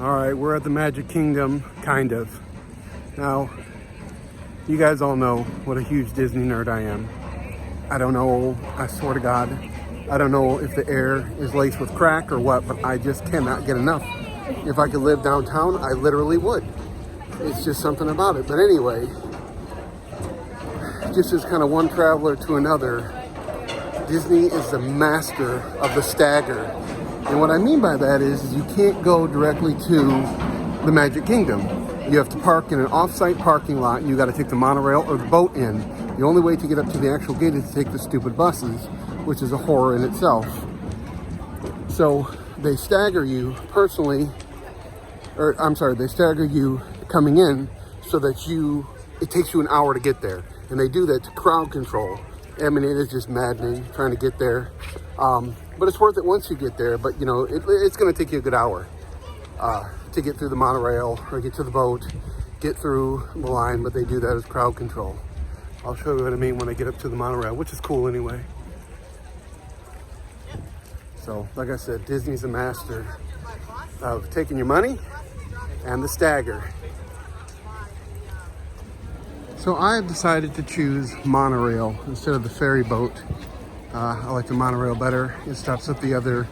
All right, we're at the Magic Kingdom, kind of. Now, you guys all know what a huge Disney nerd I am. I don't know, I swear to God, I don't know if the air is laced with crack or what, but I just cannot get enough. If I could live downtown, I literally would. It's just something about it. But anyway, just as kind of one traveler to another, Disney is the master of the stagger. And what I mean by that is you can't go directly to the Magic Kingdom. You have to park in an off-site parking lot, and you got to take the monorail or the boat in. The only way to get up to the actual gate is to take the stupid buses, which is a horror in itself. So they stagger you personally, they stagger you coming in so that it takes you an hour to get there. And they do that to crowd control. I mean, it is just maddening trying to get there. But it's worth it once you get there. But, you know, it's going to take you a good hour to get through the monorail or get to the boat, get through the line. But they do that as crowd control. I'll show you what I mean when I get up to the monorail, which is cool anyway. So, like I said, Disney's a master of taking your money and the stagger. So I have decided to choose monorail instead of the ferry boat. I like the monorail better. It stops at the other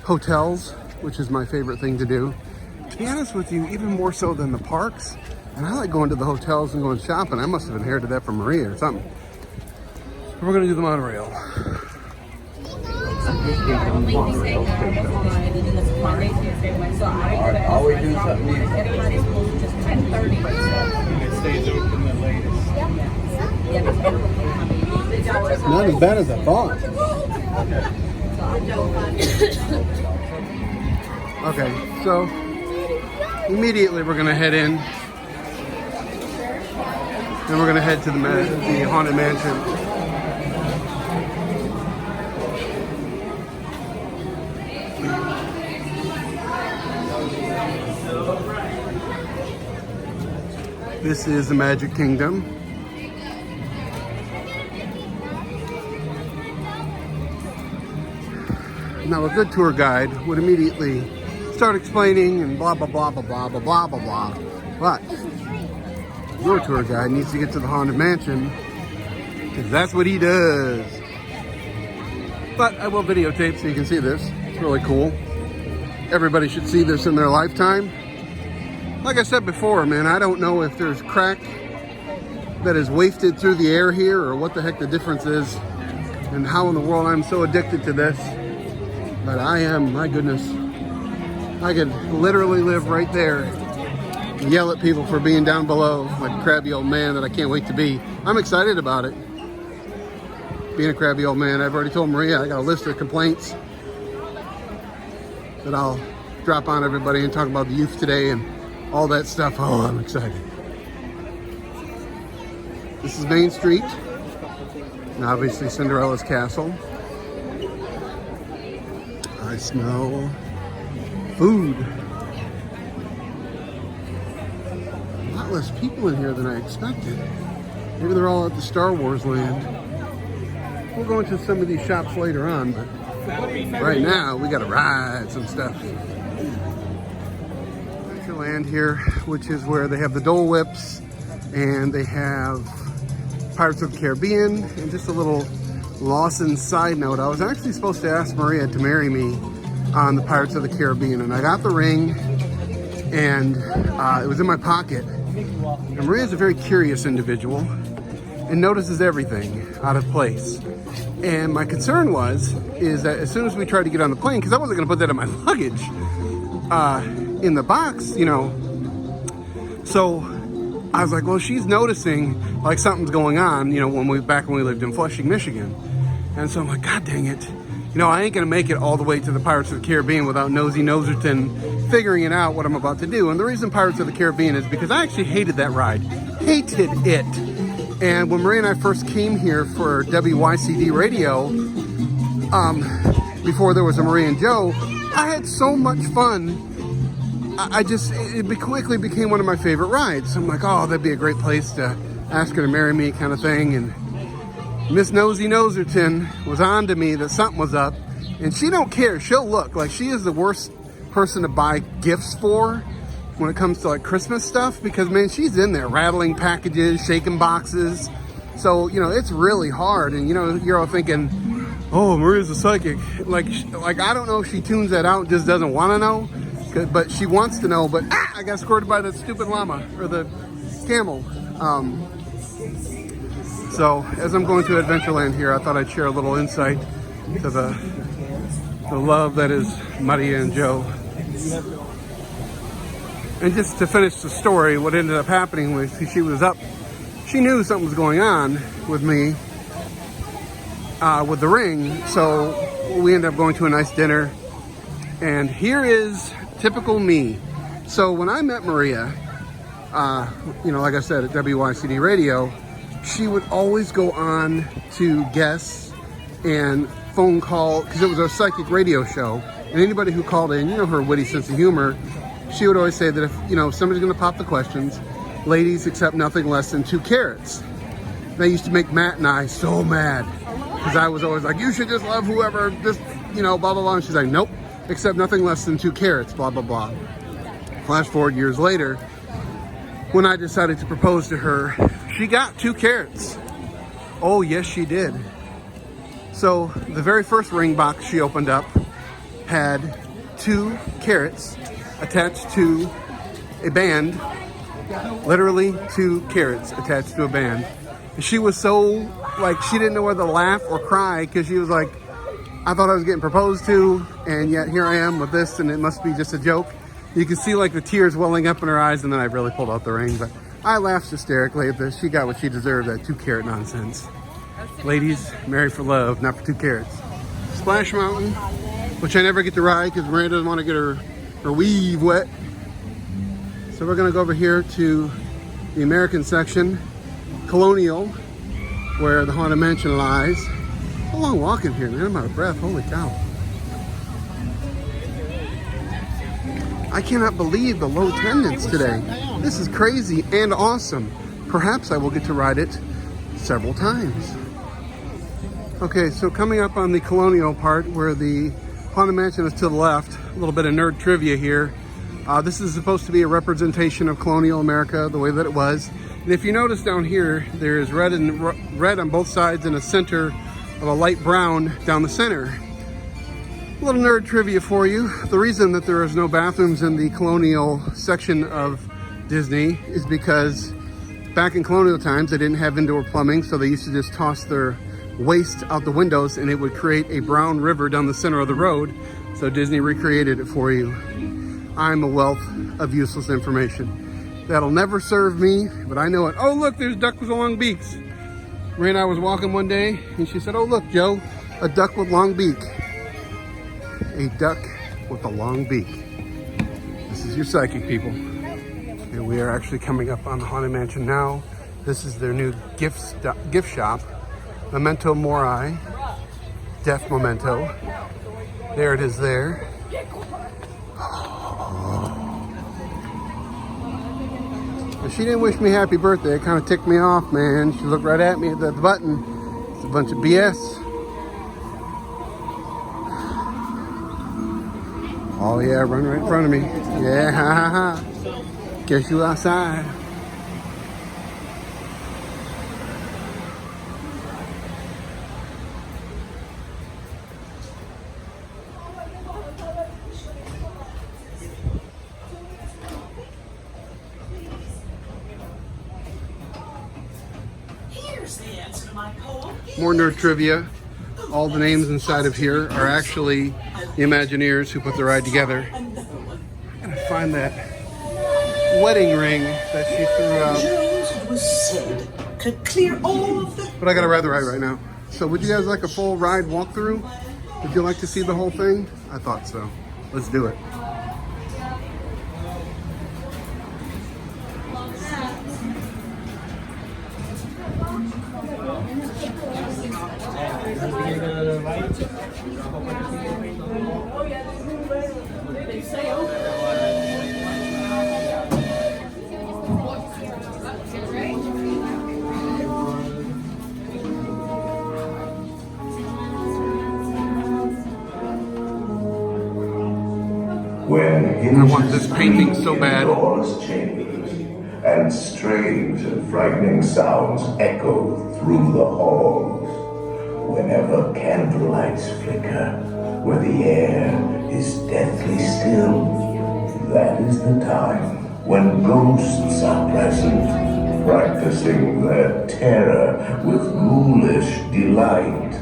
hotels, which is my favorite thing to do. To be honest with you, even more so than the parks. And I like going to the hotels and going shopping. I must have inherited that from Maria or something. So we're gonna do the monorail. Always do something new. It stays open the latest. Not as bad as I thought. Okay, so immediately we're gonna head in. Then we're gonna head to the Haunted Mansion. This is the Magic Kingdom. Now, a good tour guide would immediately start explaining and blah, blah, blah, blah, blah, blah, blah, blah, blah. But your tour guide needs to get to the Haunted Mansion because that's what he does. But I will videotape so you can see this. It's really cool. Everybody should see this in their lifetime. Like I said before, man, I don't know if there's crack that is wafted through the air here or what the heck the difference is and how in the world I'm so addicted to this. But I am, my goodness. I could literally live right there and yell at people for being down below like a crabby old man that I can't wait to be. I'm excited about it. Being a crabby old man, I've already told Maria I got a list of complaints that I'll drop on everybody and talk about the youth today and all that stuff. Oh, I'm excited. This is Main Street. And obviously Cinderella's castle. I smell food. A lot less people in here than I expected. Maybe they're all at the Star Wars land. We'll go into some of these shops later on, but right now we gotta ride some stuff. Land here, which is where they have the Dole Whips and they have Pirates of the Caribbean. And just a little Lawson side note, I was actually supposed to ask Maria to marry me on the Pirates of the Caribbean, and I got the ring and it was in my pocket. And Maria's a very curious individual and notices everything out of place. And my concern is that as soon as we tried to get on the plane, because I wasn't going to put that in my luggage, in the box, you know. So I was like, well, she's noticing like something's going on, you know, back when we lived in Flushing, Michigan. And so I'm like, God dang it. You know, I ain't gonna make it all the way to the Pirates of the Caribbean without Nosy Noserton figuring it out what I'm about to do. And the reason Pirates of the Caribbean is because I actually hated that ride. Hated it. And when Maria and I first came here for WYCD radio, before there was a Maria and Joe, I had so much fun. It quickly became one of my favorite rides. I'm like, oh, that'd be a great place to ask her to marry me kind of thing. And Miss Nosy Noserton was on to me that something was up. And she don't care. She'll look like she is the worst person to buy gifts for when it comes to like Christmas stuff, because man, she's in there rattling packages, shaking boxes. So, you know, it's really hard. And, you know, you're all thinking, oh, Maria's a psychic. Like, I don't know if she tunes that out and just doesn't want to know, but she wants to know. But I got squirted by the stupid llama or the camel. So as I'm going to Adventureland here, I thought I'd share a little insight to the love that is Maria and Joe. And just to finish the story, what ended up happening was she was up. She knew something was going on with me with the ring. So we ended up going to a nice dinner. And here is typical me. So when I met Maria, you know, like I said, at WYCD Radio, she would always go on to guests and phone call, because it was a psychic radio show. And anybody who called in, you know her witty sense of humor, she would always say that if, you know, somebody's going to pop the questions, ladies accept nothing less than 2 carats. That used to make Matt and I so mad, because I was always like, you should just love whoever, just, you know, blah, blah, blah. And she's like, nope, accept nothing less than 2 carats, blah, blah, blah. Flash forward years later, when I decided to propose to her, she got 2 carats. Oh, yes, she did. So the very first ring box she opened up had 2 carats attached to a band, literally 2 carats attached to a band. And she was so, like, she didn't know whether to laugh or cry, because she was like, I thought I was getting proposed to, and yet here I am with this, and it must be just a joke. You can see like the tears welling up in her eyes, and then I really pulled out the ring. But I laughed hysterically at this. She got what she deserved, that 2 carat nonsense. Ladies, marry for love, not for 2 carats. Splash Mountain, which I never get to ride because Miranda doesn't want to get her weave wet. So we're gonna go over here to the American section, Colonial, where the Haunted Mansion lies. It's a long walk in here, man. I'm out of breath. Holy cow. I cannot believe the low attendance today. This is crazy and awesome. Perhaps I will get to ride it several times. Okay, so coming up on the Colonial part where the Haunted Mansion is to the left, a little bit of nerd trivia here. This is supposed to be a representation of colonial America, the way that it was. And if you notice down here, there's red on both sides and a center of a light brown down the center. A little nerd trivia for you. The reason that there is no bathrooms in the colonial section of Disney is because back in colonial times, they didn't have indoor plumbing, so they used to just toss their waste out the windows and it would create a brown river down the center of the road. So Disney recreated it for you. I'm a wealth of useless information. That'll never serve me, but I know it. Oh, look, there's ducks with long beaks. Ray and I was walking one day and she said, oh, look, Joe, a duck with long beak. A duck with a long beak. This is your psychic, people. And we are actually coming up on the Haunted Mansion now. This is their new gift shop. Memento Mori. Death Memento. There it is there. But she didn't wish me happy birthday. It kind of ticked me off, man. She looked right at me at the button. It's a bunch of BS. Oh yeah, run right in front of me. Yeah, ha ha ha. Guess you outside. Here's the answer to my poem. More nerd trivia. All the names inside of here are actually the Imagineers who put the ride together. I'm gonna find that wedding ring that she threw out. Jones, it was said, could clear all of the... But I gotta ride the ride right now. So would you guys like a full ride walkthrough? Would you like to see the whole thing? I thought so. Let's do it. Where I want this painting so bad. Doors chambers, and strange and frightening sounds echo through the halls. Whenever candlelights flicker, where the air is deathly still, that is the time when ghosts are present, practicing their terror with ghoulish delight.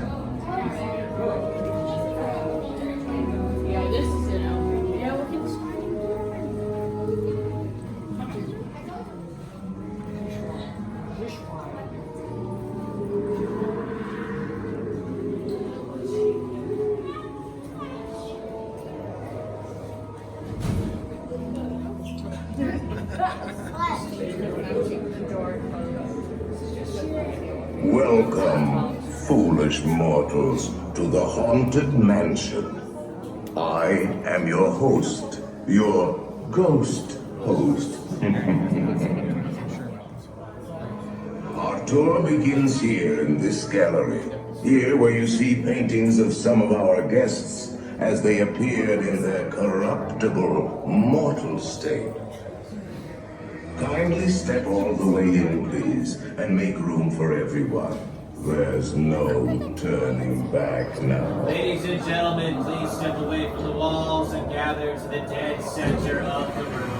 Welcome, foolish mortals, to the Haunted Mansion. I am your host, your ghost host. Our tour begins here in this gallery. Here where you see paintings of some of our guests as they appeared in their corruptible, mortal state. Kindly step all the way in, please, and make room for everyone. There's no turning back now. Ladies and gentlemen, please step away from the walls and gather to the dead center of the room.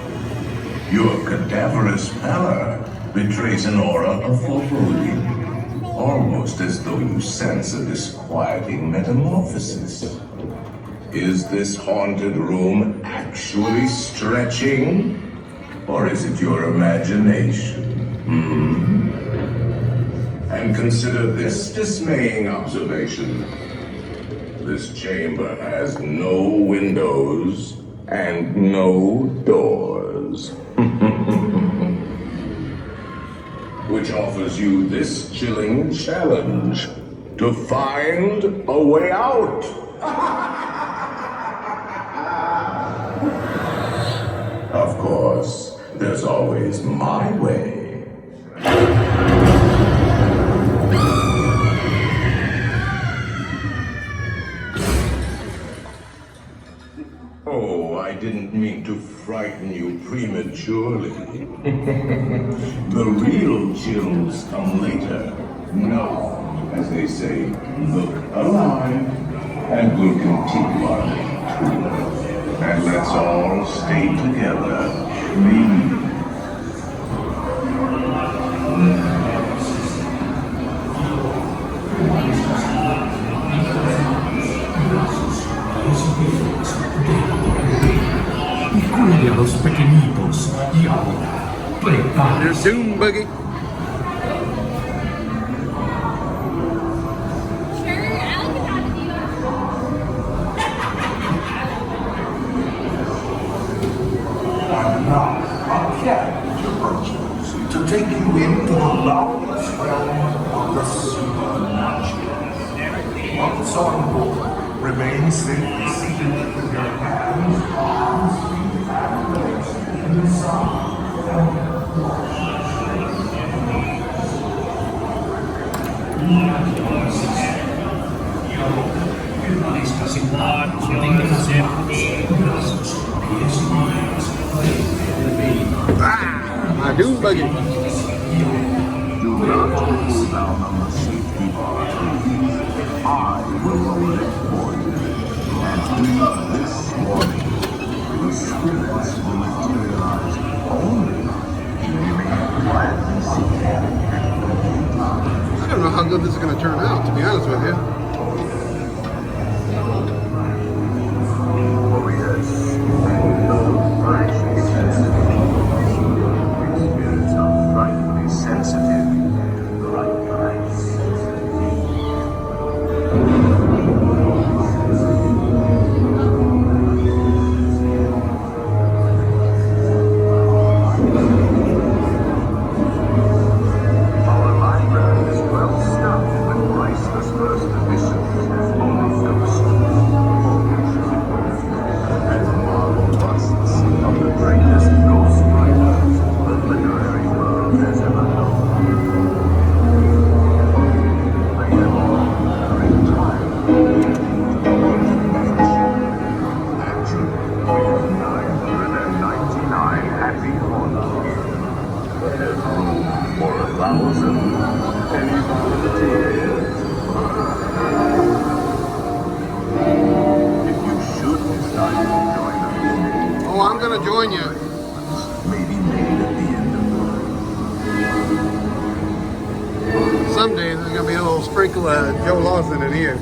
Your cadaverous pallor betrays an aura of foreboding, almost as though you sense a disquieting metamorphosis. Is this haunted room actually stretching? Or is it your imagination? And consider this dismaying observation. This chamber has no windows and no doors. Which offers you this chilling challenge to find a way out. Of course, there's always my way. Oh, I didn't mean to frighten you prematurely. The real chills come later. Now, as they say, look alive, and we'll continue our tour. And let's all stay together. Please. Y cuide a los pequeñitos y ahora prepara. There's Doom Buggy. And now, our carriage approaches to take you into the boundless realm of the supernatural. Once on board, remain safely seated with your hands, arms, feet, and legs in the sun. My Doom Buggy. Do not pull down on the safety bar. I will lower it for you. And this morning, the spirits will materialize only you may quietly see them. I don't know how good this is going to turn out, to be honest with you. Oh yes, I know frightfully sensitive. Spirits are frightfully sensitive to the right price. Our library is well stocked with priceless first editions. If you should decide to join us, Oh, I'm gonna join you. may be made at the end of Someday there's gonna be a little sprinkle of Joe Lawson in here.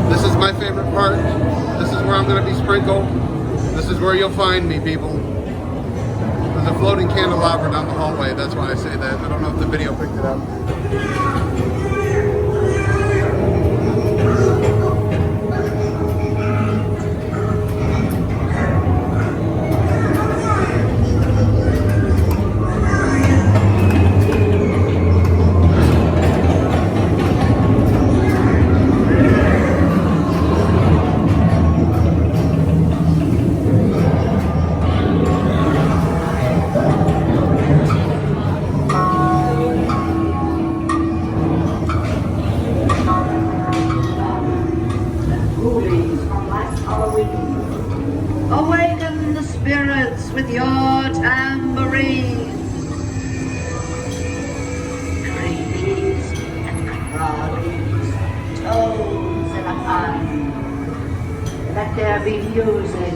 This is my favorite part. This is where I'm gonna be sprinkled. This is where you'll find me, people. There's a floating candelabra down the hallway. That's why I say that. I don't know if the video picked it up. Rubies from last Halloween. Awaken the spirits with your tambourines. Creepies and crawlies, toads in a pond. Let there be music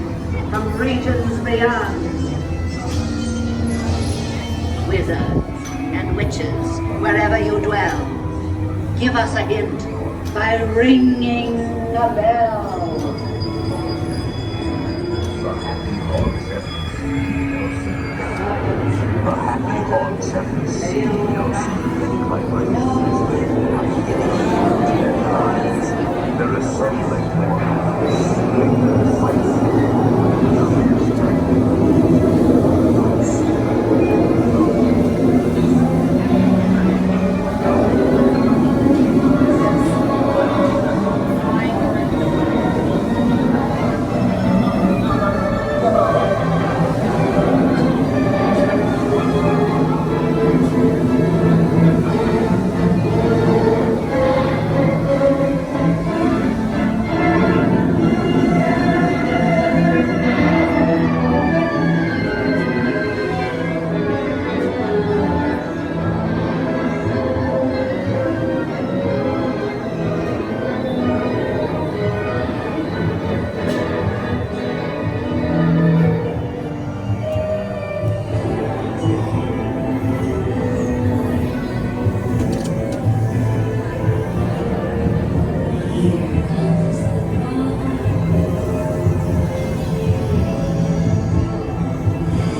from regions beyond. Wizards and witches, wherever you dwell, give us a hint by ringing a bell. the happy haunts of the sea of they're assembling their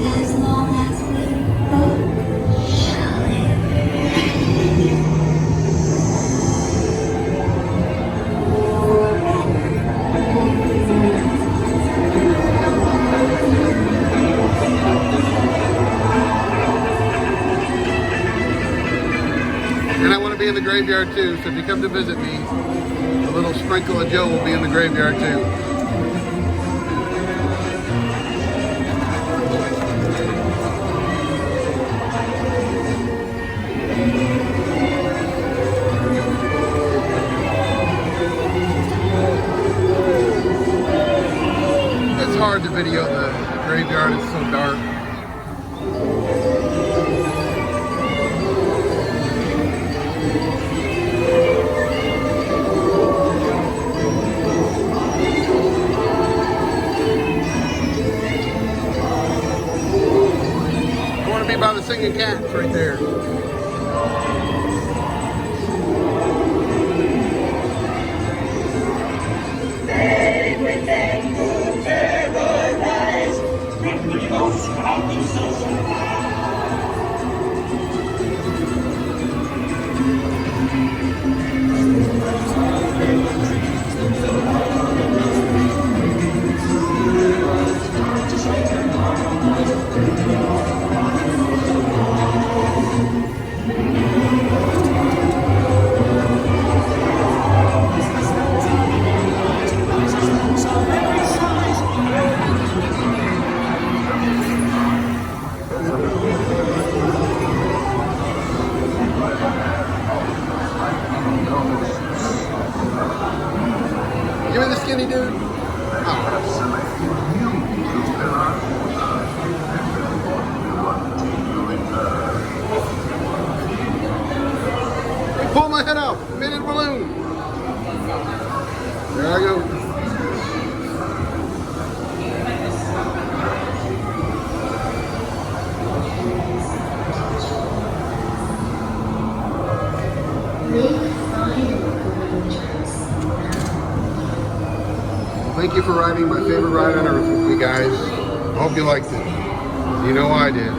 As long as we both shall And I want to be in the graveyard too, so if you come to visit me, a little sprinkle of Joe will be in the graveyard too. It's hard to video the graveyard, it's so dark. I want to be by the singing cats right there. Pull my head out. Made it balloon. There I go. Thank you for riding my favorite ride on earth with me, guys. I hope you liked it. You know I did.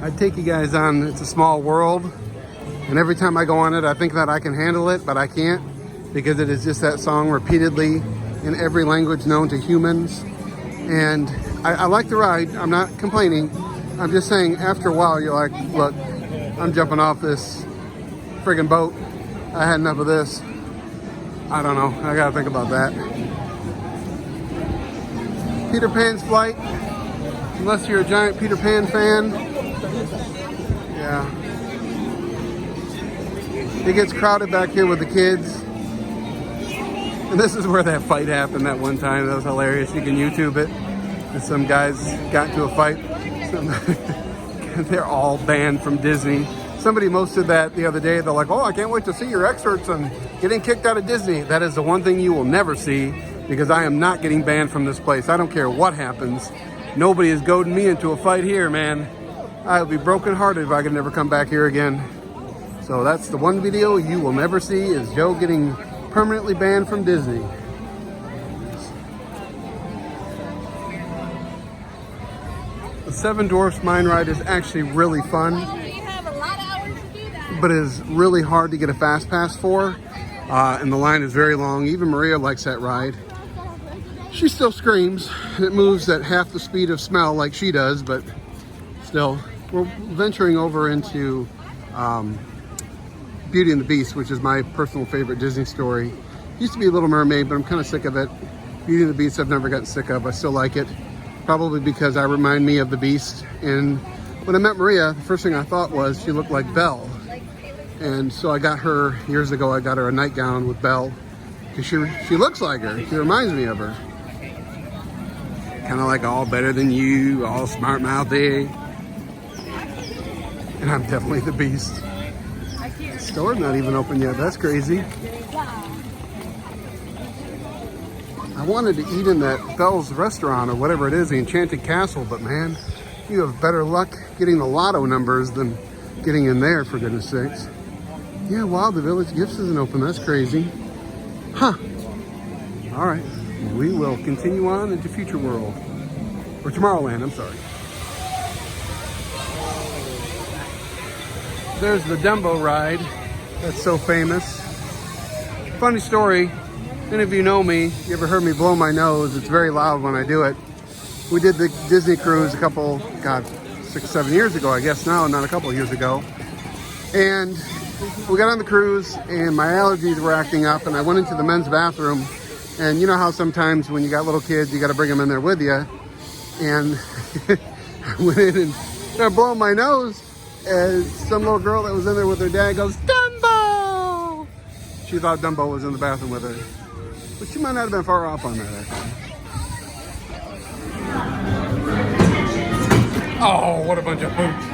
I'd take you guys on It's a Small World, and every time I go on it I think that I can handle it, but I can't, because it is just that song repeatedly in every language known to humans. And I like the ride, I'm not complaining, I'm just saying after a while you're like, look, I'm jumping off this friggin' boat, I had enough of this. I don't know, I gotta think about that. Peter Pan's Flight, unless you're a giant Peter Pan fan, yeah. It gets crowded back here with the kids. And this is where that fight happened that one time. That was hilarious. You can YouTube it. And some guys got into a fight. They're all banned from Disney. Somebody posted that the other day. They're like, oh, I can't wait to see your excerpts on getting kicked out of Disney. That is the one thing you will never see, because I am not getting banned from this place. I don't care what happens. Nobody is goading me into a fight here, man. I would be brokenhearted if I could never come back here again. So that's the one video you will never see, is Joe getting permanently banned from Disney. The Seven Dwarfs Mine Ride is actually really fun, but it is really hard to get a fast pass for, and the line is very long. Even Maria likes that ride. She still screams. It moves at half the speed of smell like she does, but still. We're venturing over into Beauty and the Beast, which is my personal favorite Disney story. Used to be Little Mermaid, but I'm kind of sick of it. Beauty and the Beast I've never gotten sick of. I still like it. Probably because I remind me of the Beast. And when I met Maria, the first thing I thought was she looked like Belle. And so I got her, years ago, I got her a nightgown with Belle. Because she looks like her. She reminds me of her. Kind of like all better than you, all smart mouthy. And I'm definitely the Beast. The store's not even open yet. That's crazy. I wanted to eat in that Belle's restaurant or whatever it is, the Enchanted Castle, but man, you have better luck getting the lotto numbers than getting in there, for goodness sakes. Yeah, wow, the Village Gifts isn't open. That's crazy. Huh. All right. We will continue on into Future World. Or Tomorrowland, I'm sorry. There's the Dumbo ride. That's so famous. Funny story. Any of you know me, you ever heard me blow my nose? It's very loud when I do it. We did the Disney cruise a couple, 6, 7 years ago, I guess now, not a couple of years ago. And we got on the cruise and my allergies were acting up, and I went into the men's bathroom. And you know how sometimes when you got little kids, you got to bring them in there with you. And I went in and started blowing my nose. And some little girl that was in there with her dad goes, Dumbo! She thought Dumbo was in the bathroom with her. But she might not have been far off on that, actually. Oh, what a bunch of boots.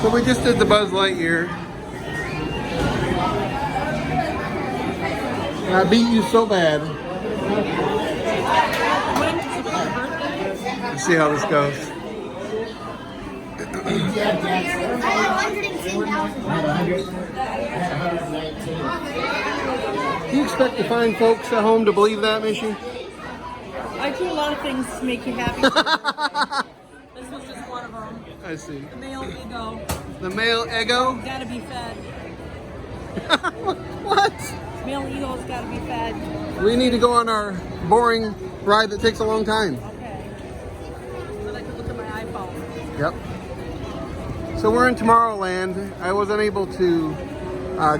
So we just did the Buzz Lightyear. And I beat you so bad. Let's see how this goes. Do you expect to find folks at home to believe that, Mishi? I do a lot of things to make you happy. This was just one of them. I see. The male ego. The male ego? Gotta be fed. What? Male ego's gotta be fed. We need to go on our boring ride that takes a long time. Okay. So I can look at my iPhone. Yep. So we're in Tomorrowland. I was unable to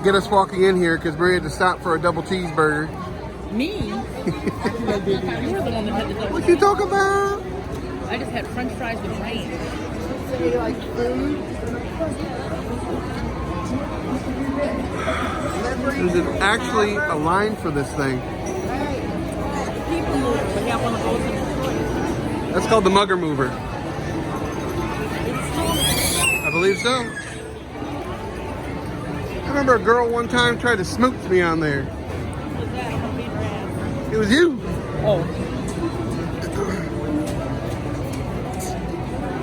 get us walking in here because Maria had to stop for a double cheeseburger. Me? You were the one that had the double. What you talking about? I just had French fries with ranch. There's actually a line for this thing. People mover. We got one of those in Detroit. That's called the Mugger Mover. I believe so. I remember a girl one time tried to smooch me on there. What was that? I'm gonna beat her ass. It was you. Oh.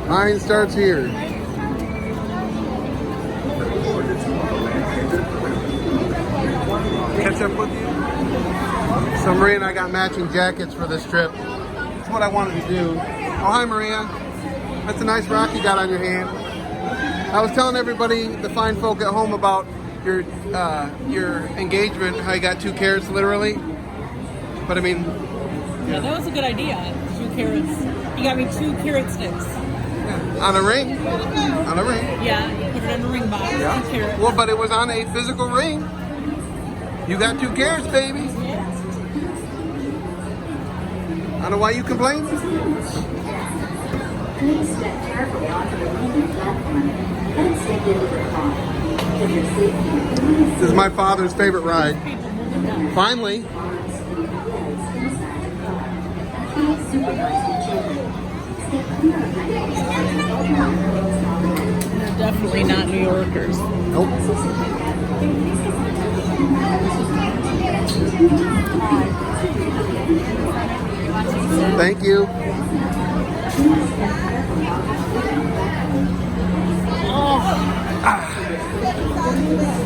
Mine starts here. Catch up with you. So Maria and I got matching jackets for this trip. That's what I wanted to do. Oh, hi Maria. That's a nice rock you got on your hand. I was telling everybody, the fine folk at home, about your engagement, how you got 2 carrots literally. But I mean, Yeah, that was a good idea. 2 carrots. You got me 2 carrot sticks. on a ring. On a ring. Yeah, you put it in a ring box. 2 carrots. Well, but it was on a physical ring. You got 2 carrots, baby. I don't know why you complain. Please step carefully onto the landing platform and step into the car. For your safety, This is my father's favorite ride. Finally. please supervise the children. Stay clear of my They're definitely not New Yorkers. Nope. Thank you.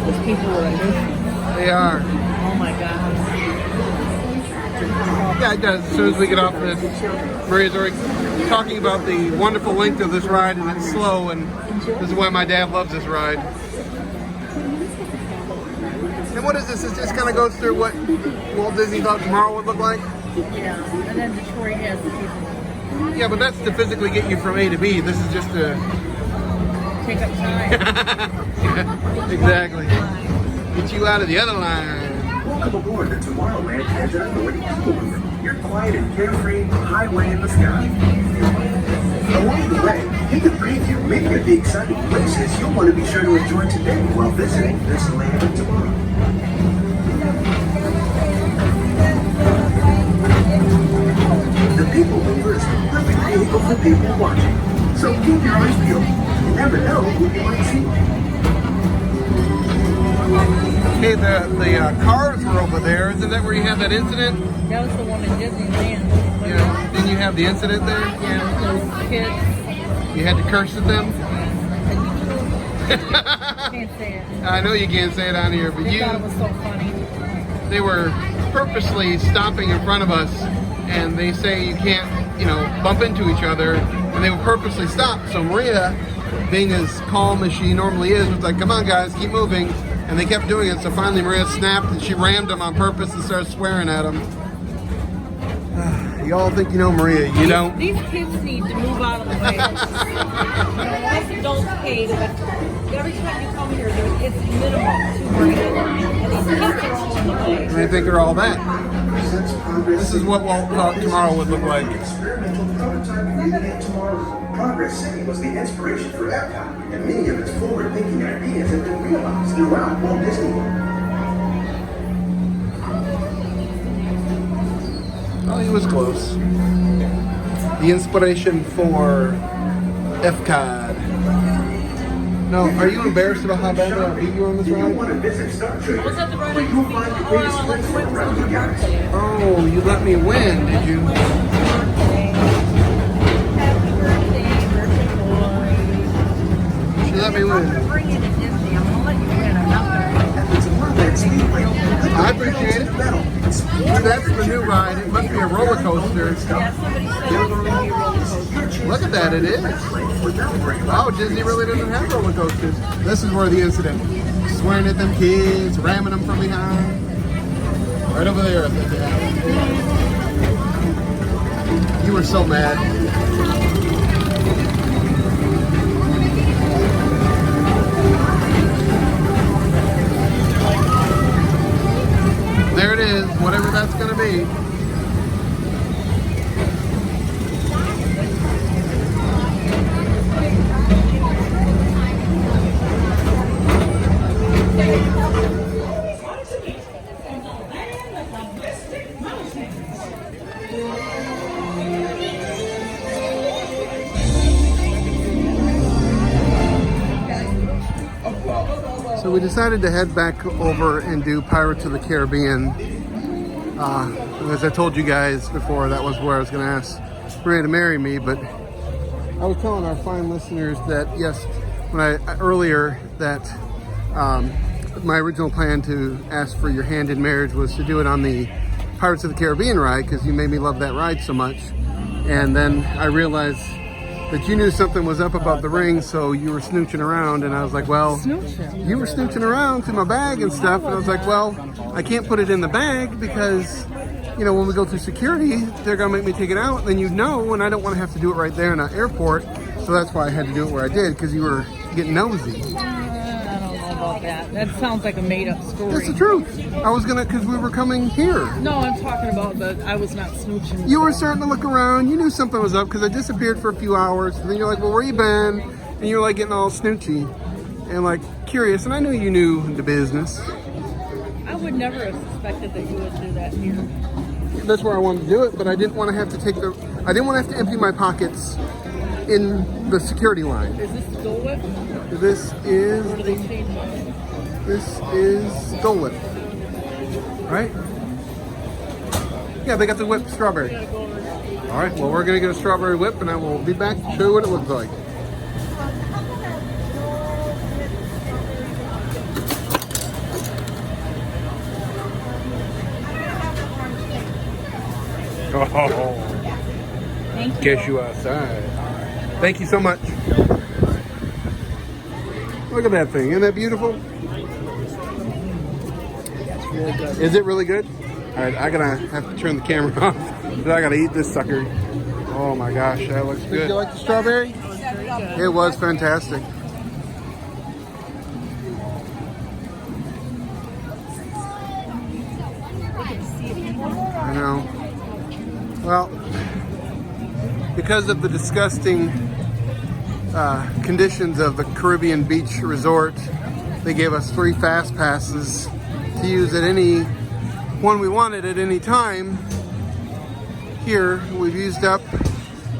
Those people are They are. Oh my God. Yeah, it does. As soon as we get off this, Maria's already talking about the wonderful length of this ride, and it's slow, and this is why my dad loves this ride. And what is this? It just kind of goes through what Walt Disney thought tomorrow would look like? Yeah, and then Detroit has the people. Yeah, but that's to physically get you from A to B. This is just to... Take up time. Exactly. Get you out of the other line. Welcome aboard the Tomorrowland Panda Authority People Mover. Your quiet and carefree highway in the sky. Along the way, take a preview of many of the exciting places you'll want to be sure to enjoy today while visiting this land of tomorrow. The People Mover is the perfect vehicle for people watching. So keep your eyes peeled. You never know who you might see. Hey, the cars were over there. Isn't that where you had that incident? That was the one in Disneyland. Yeah. Didn't you have the incident there? Yeah, with those kids. You had to curse at them? Can't say it. I know you can't say it on here, but They thought it was so funny. they were purposely stopping in front of us, and they say you can't, bump into each other, and they would purposely stop. So Maria, being as calm as she normally is, was like, come on guys, keep moving. And they kept doing it, so finally Maria snapped and she rammed them on purpose and started swearing at them. You all think you know Maria, you don't. These kids need to move out of the way. Us adults pay, but every time you come here, it's minimum 2 grand. And these kids are all in the way. And they think they're all that. This is what Walt thought tomorrow would look like. Experimental prototype created at Tomorrow. Progress City was the inspiration for Epcot, and many of its forward-thinking ideas have been realized throughout Walt Disney World. Oh, he was close. The inspiration for Epcot. No, are you embarrassed about how bad I beat you on this If you ride? want to visit Star Trek, Was that the right where you'll find the greatest friends around the galaxy. Oh, you let me win, did you? Happy birthday, birthday boy. She let me win. Bring it to Disney. I'm gonna let you win. I'm not gonna. At the Tomorrowland Speedway, I appreciate it. That's the new ride. It must be a roller coaster. Yeah, somebody said it was gonna be a roller coaster. Look at that, it is. Wow, Disney really doesn't have roller coasters. This is where the incident. Swearing at them kids, ramming them from behind. Right over there, I think they have it. You were so mad. There it is, whatever that's gonna be. So we decided to head back over and do Pirates of the Caribbean. As I told you guys before, that was where I was going to ask Maria to marry me. But I was telling our fine listeners that yes, earlier that my original plan to ask for your hand in marriage was to do it on the Pirates of the Caribbean ride because you made me love that ride so much. And then I realized that you knew something was up about the ring, so you were snooching around, and I was like, well, you were snooching around to my bag and stuff, and I was like, well, I can't put it in the bag because, you know, when we go through security, they're gonna make me take it out, and then you know, and I don't want to have to do it right there in the airport, so that's why I had to do it where I did, because you were getting nosy. I don't know about that. That sounds like a made-up story. That's the truth. I was gonna, because we were coming here. No, I'm talking about that I was not snooching. You were starting to look around. You knew something was up because I disappeared for a few hours. And then you're like, well, where you been? And you're like getting all snoochy and like curious. And I knew you knew the business. I would never have suspected that you would do that here. That's where I wanted to do it, but I didn't want to have to I didn't want to have to empty my pockets in the security line. Is this Dole Whip? This is Or do they change it? This is Dole Whip. Right? Yeah, they got the whipped strawberry. All right, well, we're gonna get a strawberry whip, and I will be back to show you what it looks like. Oh, Thank you. guess you outside. Thank you so much. Look at that thing, isn't that beautiful? Is it really good? All right, I'm gonna have to turn the camera off. But I gotta eat this sucker. Oh my gosh, that looks good. Did you like the strawberry? It was fantastic. I know. Well, because of the disgusting conditions of the Caribbean Beach Resort, they gave us 3 fast passes to use at any one we wanted at any time. Here, we've used up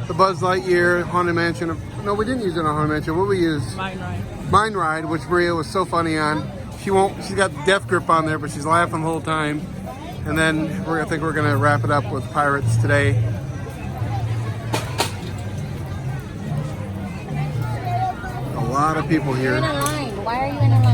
the Buzz Lightyear Haunted Mansion. No, we didn't use it on Haunted Mansion. What we used? Mine ride. Mine Ride, which Maria was so funny on. She's got the death grip on there, but she's laughing the whole time. And then I think we're gonna wrap it up with Pirates today. A lot of people here. You're in a line. Why are you in a line?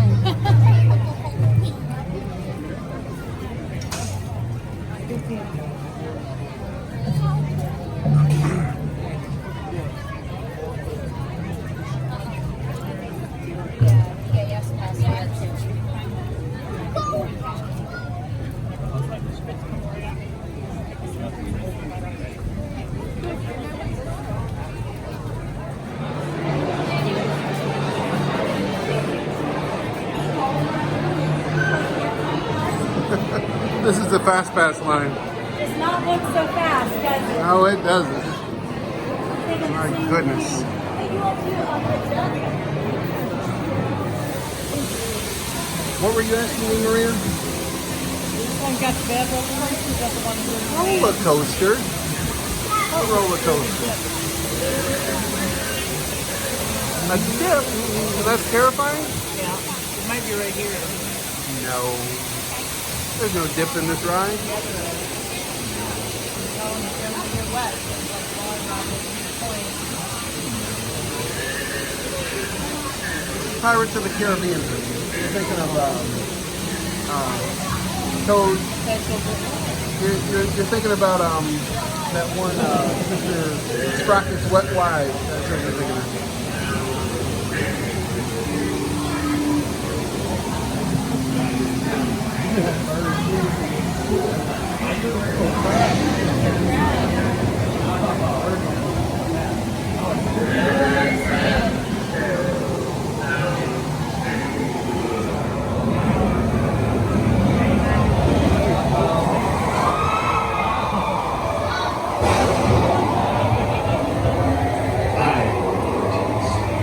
This is the fast pass line. Does not look so fast, does it? No, it doesn't. My goodness. What were you asking me, Maria? This one got the bad roller coaster. Is that the one that's Roller coaster. A roller coaster. A dip. That's terrifying? Yeah. It might be right here. No. There's no dip in this ride. Pirates of the Caribbean. You're thinking of Toad. You're thinking about that one, Mr. Sprocket's Wet Wives. That's what you're thinking of.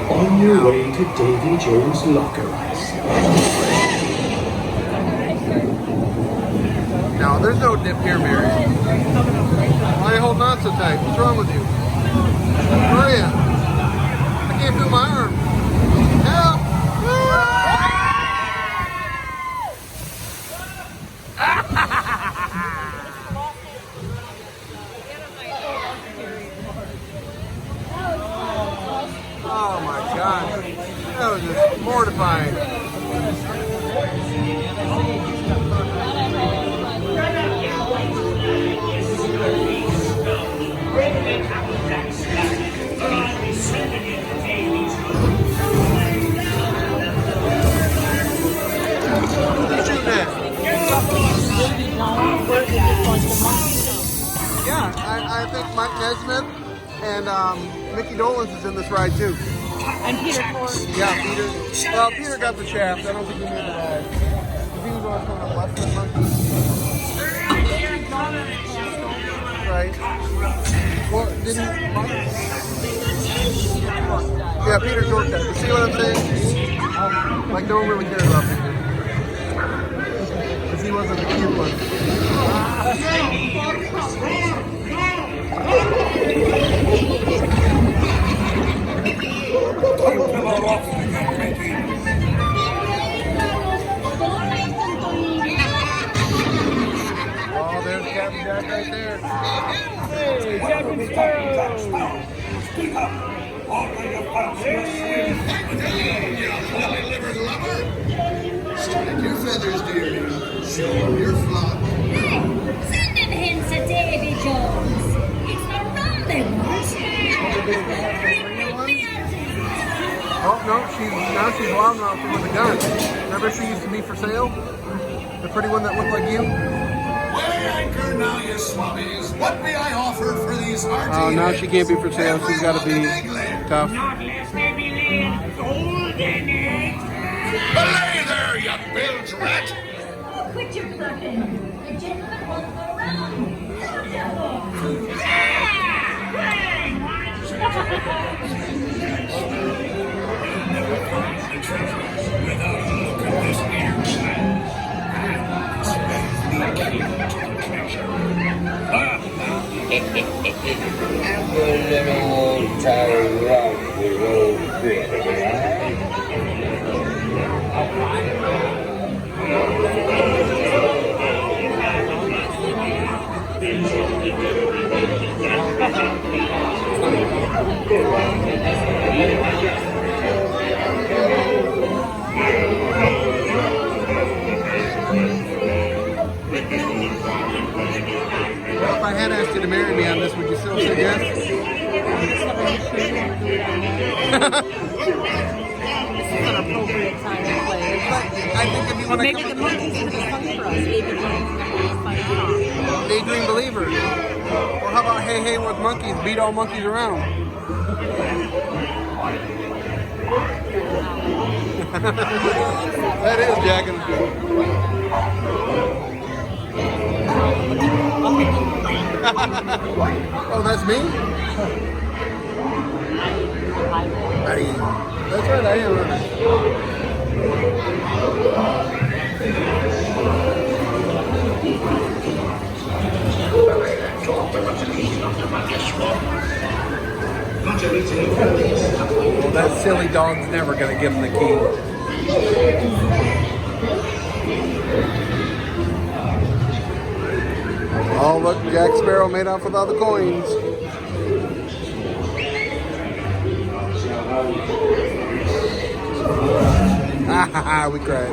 On your way to Davy Jones' locker, I see. No, there's no dip here, Mary. Why are you holding on so tight? What's wrong with you? Maria, I can't feel my arm. Help! Oh my God. That was just mortifying. Yeah, I think Mike Nesmith and Mickey Dolenz is in this ride too. And Peter Ford. Yeah, Peter. Well, Peter got the shaft. I don't think he made the ride. He was on coming up left foot monkey. Right. Well, didn't Mike? Yeah, Peter Tork died. You see what I'm saying? Like, no one really cares about Peter. Because he wasn't the cute one. Oh, there's Captain Jack right there. Hey, Captain Sparrow! Speak up! All right, Strike your feathers, dearie. Show them your flock. Send them hints to Davy Jones. It's the rum they want. Oh, no, now she's long enough with a gun. Remember she used to be for sale? The pretty one that looked like you? Weigh anchor now, you swabbies. What may I offer for these hearty Oh, now she can't be for sale. She's got to be England. tough. Belay there, you bilge rat. Oh, quit your clucking. The gentleman won't go around. Well, if I had asked you to marry me on this, would you still say yes? This is an appropriate time to play. I think if you want to Maybe the monkeys could be fun for us. Davy Jones is fun song. Daydream Believer. Or how about Hey Hey with Monkeys, beat all monkeys around? That is Jack and Oh, that's me? That's right, I am. Well, that silly dog's never going to give him the key. Oh, look, Jack Sparrow made off with all the coins. Ha ha ha, we cried.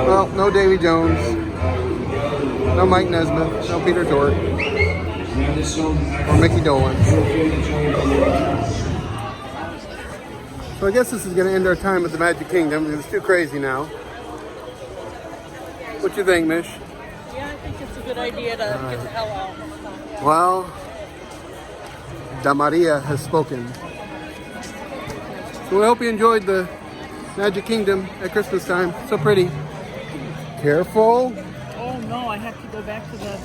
Well, no Davy Jones. No Mike Nesmith. No Peter Tork. Or Mickey Dolenz. So I guess this is going to end our time at the Magic Kingdom because it's too crazy now. What you think, Mish? Yeah, I think it's a good idea to get the hell out. Well, Da Maria has spoken. So we hope you enjoyed the Magic Kingdom at Christmas time. So pretty. Careful. Oh no, I have to go back to the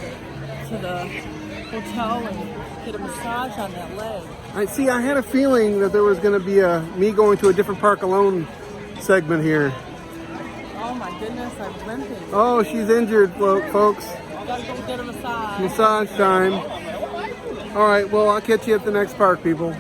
hotel and get a massage on that leg. I had a feeling that there was going to be a me going to a different park alone segment here. Oh my goodness, I'm limping. Oh, she's injured, folks. I gotta go get a massage. Massage time. All right, well, I'll catch you at the next park, people.